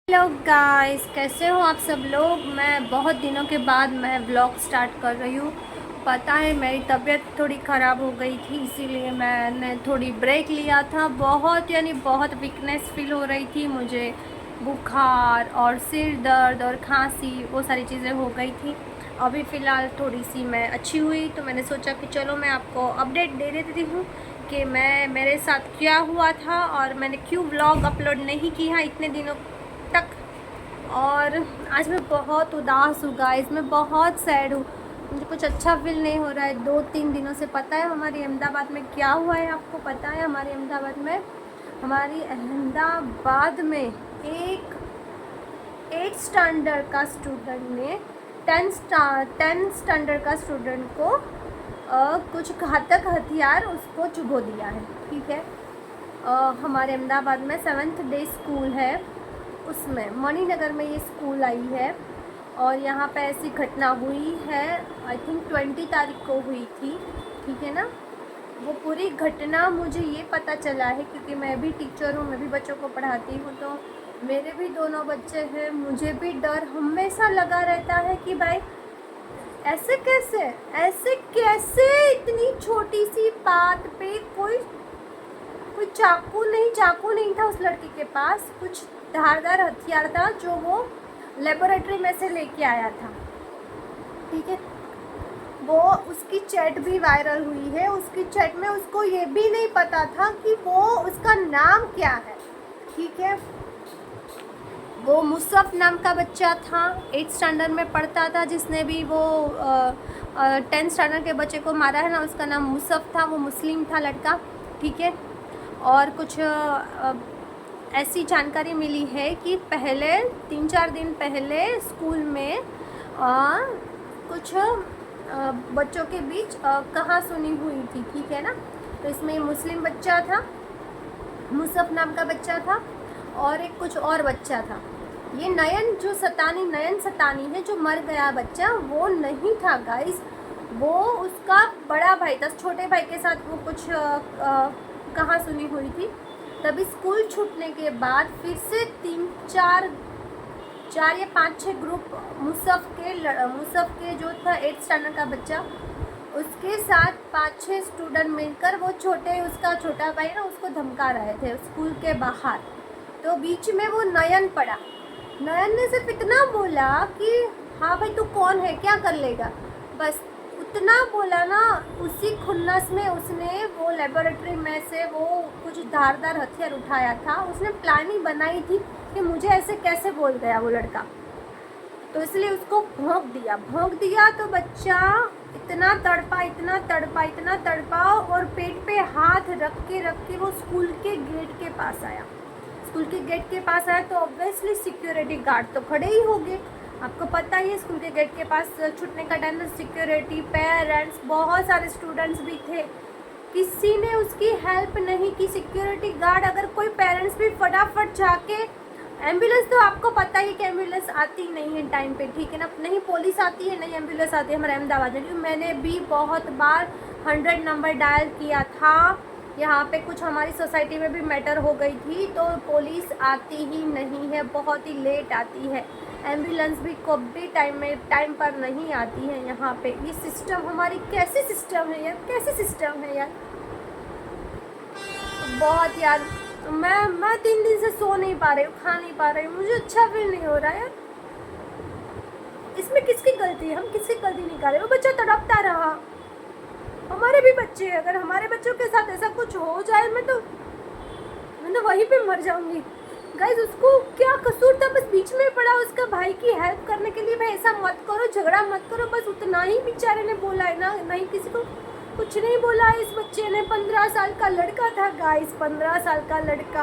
Hello guys, कैसे हो आप सब लोग। मैं बहुत दिनों के बाद मैं व्लॉग स्टार्ट कर रही हूँ। पता है मेरी तबीयत थोड़ी ख़राब हो गई थी, इसीलिए मैंने थोड़ी ब्रेक लिया था। बहुत यानी बहुत वीकनेस फील हो रही थी मुझे। बुखार और सिर दर्द और खांसी वो सारी चीज़ें हो गई थी। अभी फ़िलहाल थोड़ी सी मैं अच्छी हुई तो मैंने सोचा कि चलो मैं आपको अपडेट दे देती हूँ कि मेरे साथ क्या हुआ था और मैंने क्यों व्लॉग अपलोड नहीं किया इतने दिनों तक। और आज मैं बहुत उदास हूँ गाइस, मैं बहुत सैड हूँ। मुझे कुछ अच्छा फील नहीं हो रहा है 2-3 दिनों से। पता है हमारी अहमदाबाद में क्या हुआ है आपको पता है? हमारी अहमदाबाद में एक 8 स्टैंडर्ड का स्टूडेंट ने 10 स्टैंडर्ड का स्टूडेंट को कुछ घातक हथियार उसको चुभो दिया है। ठीक है, हमारे अहमदाबाद में 7th डे स्कूल है, उसमें मणिनगर में ये स्कूल आई है। और यहाँ पे ऐसी घटना हुई है, आई थिंक 20 तारीख को हुई थी। ठीक है ना, वो पूरी घटना मुझे ये पता चला है क्योंकि मैं भी टीचर हूँ, मैं भी बच्चों को पढ़ाती हूँ। तो मेरे भी दोनों बच्चे हैं, मुझे भी डर हमेशा लगा रहता है कि भाई ऐसे कैसे इतनी छोटी सी बात पे कोई कोई चाकू नहीं था उस लड़की के पास। कुछ धारदार हथियार था जो वो लेबोरेटरी में से लेके आया था। ठीक है, वो उसकी चैट भी वायरल हुई है। उसकी चैट में उसको ये भी नहीं पता था कि वो उसका नाम क्या है। ठीक है, वो मुसफ़ नाम का बच्चा था, 8 स्टैंडर्ड में पढ़ता था। जिसने भी वो 10 स्टैंडर्ड के बच्चे को मारा है ना, उसका नाम मुसफ़ था, वो मुस्लिम था लड़का। ठीक है, और कुछ ऐसी जानकारी मिली है कि पहले 3-4 दिन पहले स्कूल में कुछ बच्चों के बीच कहाँ सुनी हुई थी। ठीक है ना, तो इसमें मुस्लिम बच्चा था, मुसफ़ नाम का बच्चा था, और एक कुछ और बच्चा था। ये नयन सतानी है जो मर गया बच्चा, वो नहीं था गाइस, वो उसका बड़ा भाई था। छोटे भाई के साथ वो कुछ कहाँ सुनी हुई थी। तभी स्कूल छूटने के बाद फिर से 4 या 5-6 ग्रुप मुसफ़ के जो था 8 स्टैंडर्ड का बच्चा, उसके साथ 5-6 स्टूडेंट मिलकर वो उसका छोटा भाई ना उसको धमका रहे थे स्कूल के बाहर। तो बीच में वो नयन पड़ा। नयन ने सिर्फ इतना बोला कि हाँ भाई तू कौन है, क्या कर लेगा, बस उतना बोला ना। उसी खुन्नस में उसने वो लेबोरेटरी में से वो कुछ धारदार हथियार उठाया था। उसने प्लानिंग बनाई थी कि मुझे ऐसे कैसे बोल गया वो लड़का, तो इसलिए उसको भोंक दिया तो बच्चा इतना तड़पा और पेट पे हाथ रख के वो स्कूल के गेट के पास आया। तो ऑब्वियसली सिक्योरिटी गार्ड तो खड़े ही हो गए। आपको पता ही है स्कूल के गेट के पास छूटने का टाइम था, सिक्योरिटी, पेरेंट्स, बहुत सारे स्टूडेंट्स भी थे। किसी ने उसकी हेल्प नहीं की। सिक्योरिटी गार्ड, अगर कोई पेरेंट्स भी फटाफट जाके एम्बुलेंस, तो आपको पता ही कि एम्बुलेंस आती नहीं है टाइम पे। ठीक है ना, नहीं पुलिस आती है नहीं एम्बुलेंस आती है हमारे अहमदाबाद में, क्योंकि मैंने भी बहुत बार 100 नंबर डायल किया था। यहाँ पे कुछ हमारी सोसाइटी में भी मैटर हो गई थी, तो पुलिस आती ही नहीं है, बहुत ही लेट आती है। एम्बुलेंस भी कभी टाइम पर नहीं आती है यहाँ पे। ये सिस्टम हमारी कैसी सिस्टम है यार, बहुत यार। मैं 3 दिन से सो नहीं पा रही हूँ, खा नहीं पा रही हूँ, मुझे अच्छा फील नहीं हो रहा है यार। इसमें किसकी गलती है? हम किसकी गलती नहीं कर रहे। वो बच्चा तड़पता रहा, हमारे भी बच्चे हैं। अगर हमारे बच्चों के साथ ऐसा कुछ हो जाए, मैं तो वहीं पे मर जाऊंगी गाइस। उसको क्या कसूर था? बस बीच में पड़ा उसका भाई की हेल्प करने के लिए। भाई ऐसा मत करो, झगड़ा मत करो, बस उतना ही बेचारे ने बोला है ना। नहीं, किसी को कुछ नहीं बोला है इस बच्चे ने। 15 साल का लड़का था गाइस, 15 साल का लड़का।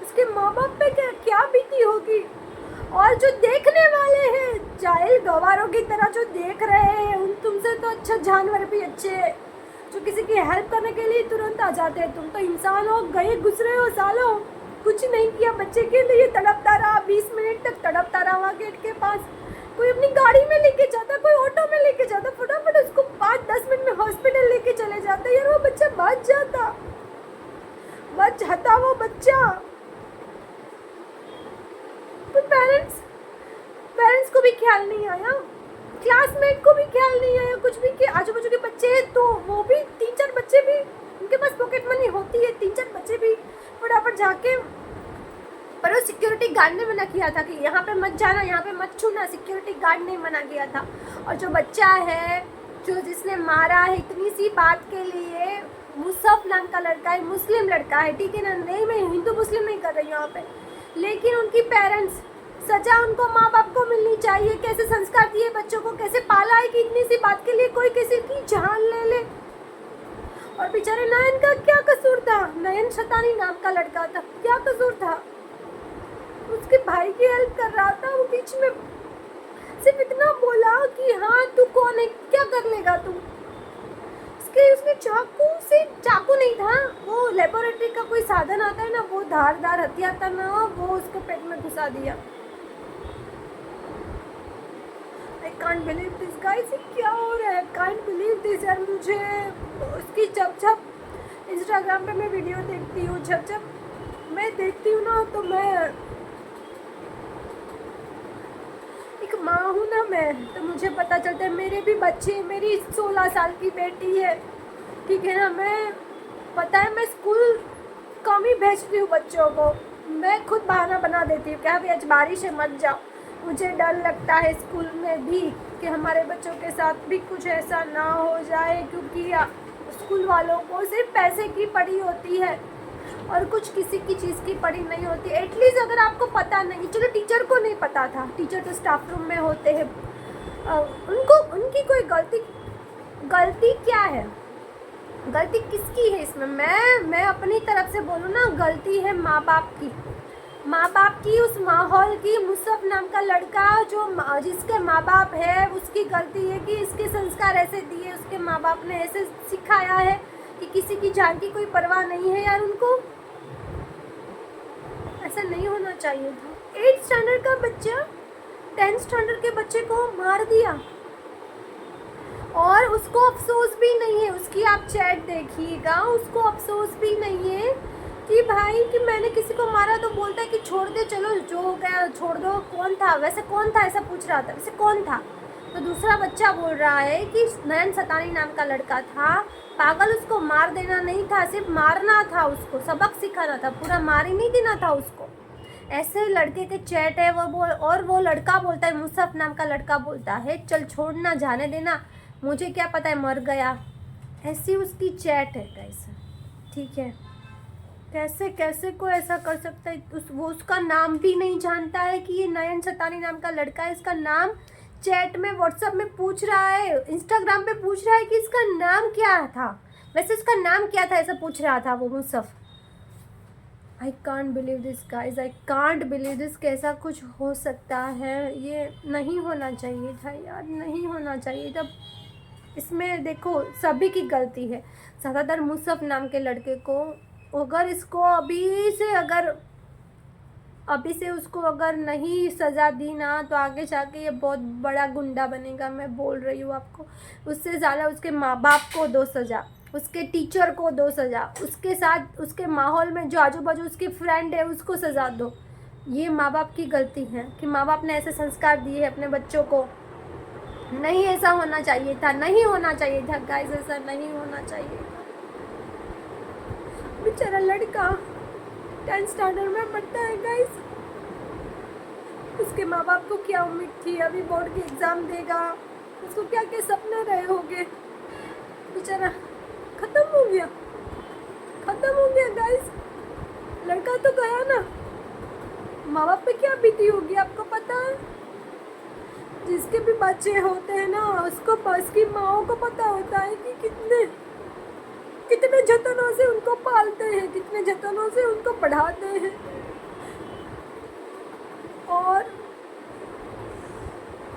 उसके माँ बाप पे क्या बीती होगी। और जो देखने वाले हैं, जाहिल गवारों की तरह जो देख रहे हैं, उन तुमसे तो अच्छा जानवर भी अच्छे हैं, जो किसी की हेल्प करने के लिए तुरंत आ जाते हैं। तुम तो इंसान हो, गए गुजरे हो सालों, कुछ नहीं किया बच्चे के लिए। तड़पता रहा, 20 मिनट तक तड़पता रहा वहाँ गेट के पास। कोई अपनी गाड़ी में लेके जाता, कोई ऑटो में लेके जाता, फटाफट उसको 5-10 मिनट में हॉस्पिटल लेके चले जाते यार। वो बच्चा बच जाता वो बच्चा। ख्याल नहीं आया, क्लासमेट को भी ख्याल नहीं आया कुछ भी कि आजू बाजू के बच्चे हैं, तो वो भी 3-4 बच्चे भी, उनके पास पॉकेट मनी होती है, 3-4 बच्चे भी फटाफट जाके, पर वो सिक्योरिटी गार्ड ने मना किया था कि यहाँ पे मत जाना, यहाँ पे मत छूना, सिक्योरिटी गार्ड ने मना किया था। और जो बच्चा है जो जिसने मारा है इतनी सी बात के लिए, मुसफ नाम का लड़का है, मुस्लिम लड़का है, ठीक है ना, नहीं मैं हिंदू मुस्लिम नहीं कर रही हूँ यहाँ पे, लेकिन उनकी पेरेंट्स, सजा उनको माँ बाप को मिलनी चाहिए। कैसे संस्कार दिए बच्चों को, कैसे पाला है कि इतनी सी बात के लिए कोई किसी की जान ले ले। और बेचारे नयन का क्या कसूर था, नयन शतानी नाम का लड़का था, क्या कसूर था, उसके भाई की हेल्प कर रहा था, वो बीच में सिर्फ इतना बोला कि हाँ तू कौन है, क्या कर लेगा तू, उसने चाकू नहीं था, वो लेबोरेटरी का कोई साधन आता है ना, वो धारदार हथियार था ना, वो उसको पेट में घुसा दिया। I can't believe this guys, क्या हो रहा है, can't believe this यार। मुझे उसकी जब इंस्टाग्राम पे मैं वीडियो देखती हूँ, जब मैं देखती हूँ ना, तो मैं एक माँ हूँ ना मैं, तो मुझे पता चलता है मेरे भी बच्चे, मेरी 16 साल की बेटी है, ठीक है ना, मैं पता है मैं स्कूल कम ही भेजती हूँ बच्चों को, मैं खुद बहाना बना देती हूँ कि अभी आज बारिश है मत जाओ, मुझे डर लगता है स्कूल में भी कि हमारे बच्चों के साथ भी कुछ ऐसा ना हो जाए, क्योंकि स्कूल वालों को सिर्फ पैसे की पड़ी होती है और कुछ किसी की चीज़ की पड़ी नहीं होती। एटलीस्ट अगर आपको पता नहीं, चलो टीचर को नहीं पता था, टीचर तो स्टाफ रूम में होते हैं, उनकी कोई गलती क्या है, गलती किसकी है इसमें? मैं अपनी तरफ से बोलूँ ना, गलती है माँ बाप की, उस माहौल की। मुसफ नाम का लड़का जो जिसके माँ बाप है, उसकी गलती है कि इसके संस्कार ऐसे दिए, उसके माँ बाप ने ऐसे सिखाया है कि किसी की जान की कोई परवाह नहीं है यार। उनको ऐसा नहीं होना चाहिए था। 8th स्टैंडर्ड का बच्चा 10th स्टैंडर्ड के बच्चे को मार दिया और उसको अफसोस भी नहीं है। उसकी आप चैट देखिएगा, उसको अफसोस भी नहीं है कि भाई कि मैंने किसी को मारा, तो बोलता है कि छोड़ दे, चलो जो हो गया छोड़ दो। कौन था वैसे, कौन था ऐसा पूछ रहा था, वैसे कौन था? तो दूसरा बच्चा बोल रहा है कि नयन शतानी नाम का लड़का था, पागल, उसको मार देना नहीं था, सिर्फ मारना था, उसको सबक सिखाना था, पूरा मार ही नहीं देना था उसको। ऐसे लड़के के चैट है और वो लड़का बोलता है, मुसफ नाम का लड़का बोलता है चल छोड़ना, जाने देना, मुझे क्या पता है मर गया। ऐसी उसकी चैट है गाइस, ठीक है। कैसे को ऐसा कर सकता है? वो उसका नाम भी नहीं जानता है कि ये नयन शतानी नाम का लड़का है। इसका नाम चैट में व्हाट्सएप में पूछ रहा है, इंस्टाग्राम पे पूछ रहा है कि इसका नाम क्या था, वैसे इसका नाम क्या था, ऐसा पूछ रहा था वो मुसफ। I can't believe this guys, I can't believe this. कैसा कुछ हो सकता है? ये नहीं होना चाहिए था यार, नहीं होना चाहिए था। इसमें देखो सभी की गलती है। ज़्यादातर मुसफ नाम के लड़के को, अगर इसको अभी से उसको अगर नहीं सज़ा दी ना, तो आगे जाके ये बहुत बड़ा गुंडा बनेगा। मैं बोल रही हूँ आपको। उससे ज़्यादा उसके माँ बाप को दो सज़ा, उसके टीचर को दो सज़ा, उसके साथ उसके माहौल में जो आजू बाजू उसके फ्रेंड है उसको सज़ा दो। ये माँ बाप की गलती है कि माँ बाप ने ऐसे संस्कार दिए हैं अपने बच्चों को। नहीं ऐसा होना चाहिए था, नहीं होना चाहिए था गाइस, ऐसा नहीं होना चाहिए था। बेचारा लड़का 10th स्टैंडर्ड में पढ़ता है गाइस। उसके माँ बाप को क्या उम्मीद थी, अभी बोर्ड की एग्ज़ाम देगा, उसको क्या क्या सपने रहे होंगे। बेचारा खत्म हो गया गाइस। लड़का तो गया ना, माँ बाप पे क्या बीती होगी आपको पता है? जिसके भी बच्चे होते हैं ना, उसकी माँओं को पता होता है कि कितने जतनों से उनको पालते हैं, कितने जतनों से उनको पढ़ाते हैं। और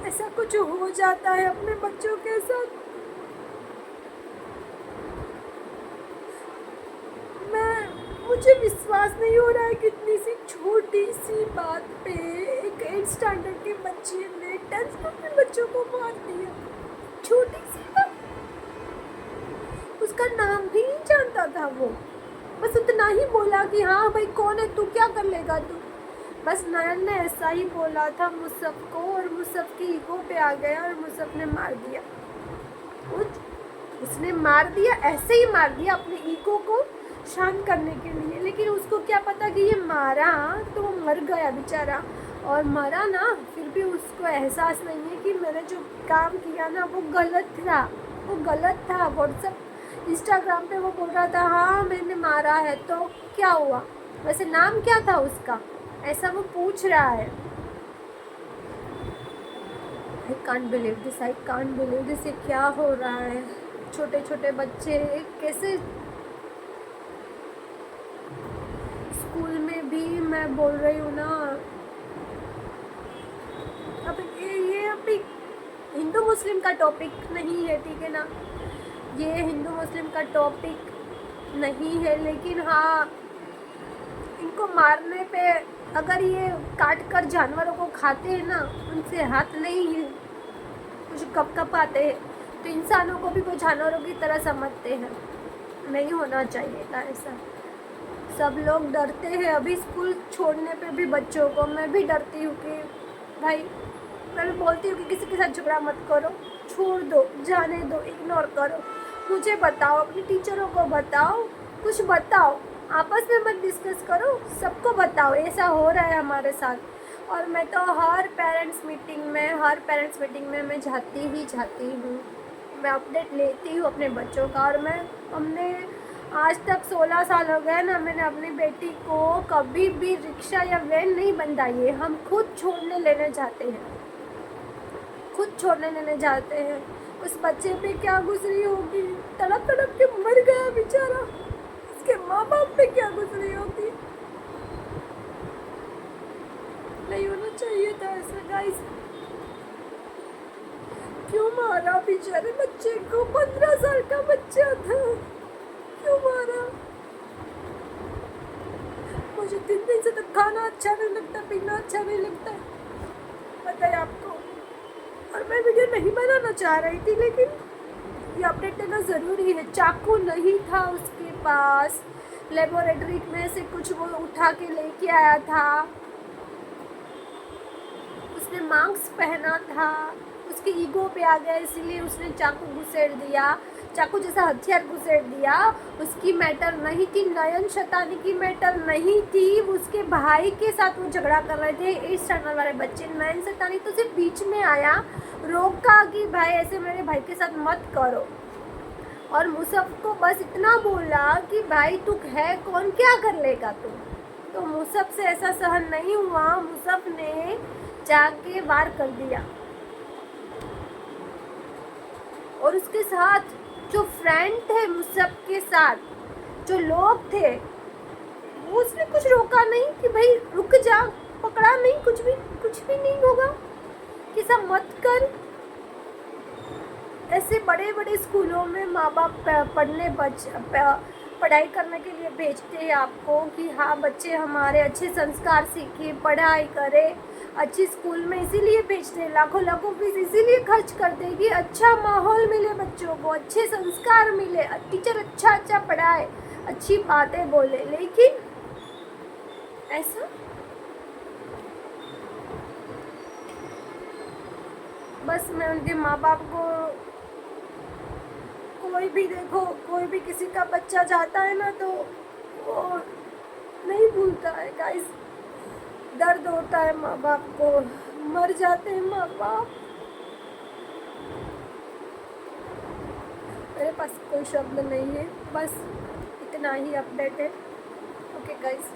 ऐसा कुछ हो जाता है अपने बच्चों के साथ। मुझे विश्वास नहीं हो रहा है कि इतनी सी छोटी सी बात पे एक 8th स्टैंडर्ड के बच्चे ने 10th के बच्चों को मार दिया। छोटी सी बात, उसका नाम भी नहीं जानता था वो, बस उतना ही बोला कि हाँ भाई कौन है तू, क्या कर लेगा तू। बस नयन ने ऐसा ही बोला था मुसफ़ को और मुसफ़ की ईगो पे आ गया और मुसफ़ ने मार दिया। उसने मार दिया, ऐसे ही मार दिया अपने ईगो को शांत करने के लिए। लेकिन उसको क्या पता कि ये मारा तो वो मर गया बेचारा। और मरा ना, फिर भी उसको एहसास नहीं है कि मैंने जो काम किया ना वो गलत था, वो गलत था। व्हाट्सएप इंस्टाग्राम पे वो बोल रहा था हाँ मैंने मारा है, तो क्या हुआ? वैसे नाम क्या था उसका, ऐसा वो पूछ रहा है। आई can't believe this, I can't believe this. ये क्या हो रहा है? छोटे छोटे बच्चे कैसे? स्कूल में भी मैं बोल रही हूँ ना, अब ये अभी हिंदू मुस्लिम का टॉपिक नहीं है, ठीक है ना, ये हिंदू मुस्लिम का टॉपिक नहीं है। लेकिन हाँ, इनको मारने पे, अगर ये काट कर जानवरों को खाते हैं ना, उनसे हाथ नहीं कुछ कप कप आते हैं, तो इंसानों को भी वो जानवरों की तरह समझते हैं। नहीं होना चाहिए था ऐसा। सब लोग डरते हैं अभी स्कूल छोड़ने पे भी बच्चों को। मैं भी डरती हूँ कि भाई, मैं भी बोलती हूँ कि किसी के साथ झगड़ा मत करो, छोड़ दो, जाने दो, इग्नोर करो। मुझे बताओ, अपनी टीचरों को बताओ, कुछ बताओ, आपस में मत डिस्कस करो, सबको बताओ ऐसा हो रहा है हमारे साथ। और मैं तो हर पेरेंट्स मीटिंग में मैं जाती हूँ। मैं अपडेट लेती हूँ अपने बच्चों का। और हमने आज तक 16 साल हो गए ना, मैंने अपनी बेटी को कभी भी रिक्शा या वैन नहीं बंधाई है। हम खुद छोड़ने लेने जाते हैं। उस बच्चे पे क्या गुजरी होगी, तड़प तड़प के मर गया बेचारा। उसके माँ बाप पे क्या गुजरी होगी। नहीं होना चाहिए था ऐसा गाइस। क्यों मारा बेचारे बच्चे को? 15 साल का बच्चा था, क्यों मारा? मुझे 3 दिन से तो खाना अच्छा नहीं लगता, पीना अच्छा नहीं लगता, पता है आपको। और मैं वीडियो नहीं बनाना चाह रही थी, लेकिन ये अपडेट देना ज़रूरी है। चाकू नहीं था उसके पास, लेबोरेटरी में से कुछ वो उठा के लेके आया था। उसने मास्क पहना था, उसके ईगो पे आ गया, इसीलिए उसने चाकू घुसेड़ दिया, चाकू जैसा हथियार घुसेड़ दिया। उसकी मैटर नहीं थी, नयन शतानी की मैटर नहीं थी। उसके भाई के साथ वो झगड़ा कर रहे थे 8 स्टैंडर्ड वाले बच्चे। नयन शतानी तो सिर्फ बीच में आया, रोका कि भाई ऐसे मेरे भाई के साथ मत करो। और मुसफ़ को बस इतना बोला कि भाई तू है कौन, क्या कर लेगा तू। तो मुसफ़ से ऐसा सहन नहीं हुआ, मुसफ़ ने जाके वार कर दिया। और उसके साथ जो फ्रेंड थे, मुसफ़ के साथ जो लोग थे, उसने कुछ रोका नहीं कि भाई रुक जा, पकड़ा नहीं, कुछ भी नहीं होगा, कि सब मत कर। ऐसे बड़े बड़े स्कूलों में माँ बाप पढ़ाई करने के लिए भेजते हैं आपको कि हाँ बच्चे हमारे अच्छे संस्कार सीखे, पढ़ाई करें, अच्छी स्कूल में इसीलिए भेजते हैं। लाखों लाखों फीस इसीलिए खर्च करते हैं कि अच्छा माहौल मिले बच्चों को, अच्छे संस्कार मिले, टीचर अच्छा पढ़ाए, अच्छी बातें बोले। लेकिन ऐसा बस मैं उनके माँ बाप को, कोई भी देखो, कोई भी किसी का बच्चा जाता है ना तो वो नहीं भूलता है गाइस। दर्द होता है माँ बाप को, मर जाते हैं माँ बाप। मेरे पास कोई शब्द नहीं है, बस इतना ही अपडेट है। Okay guys.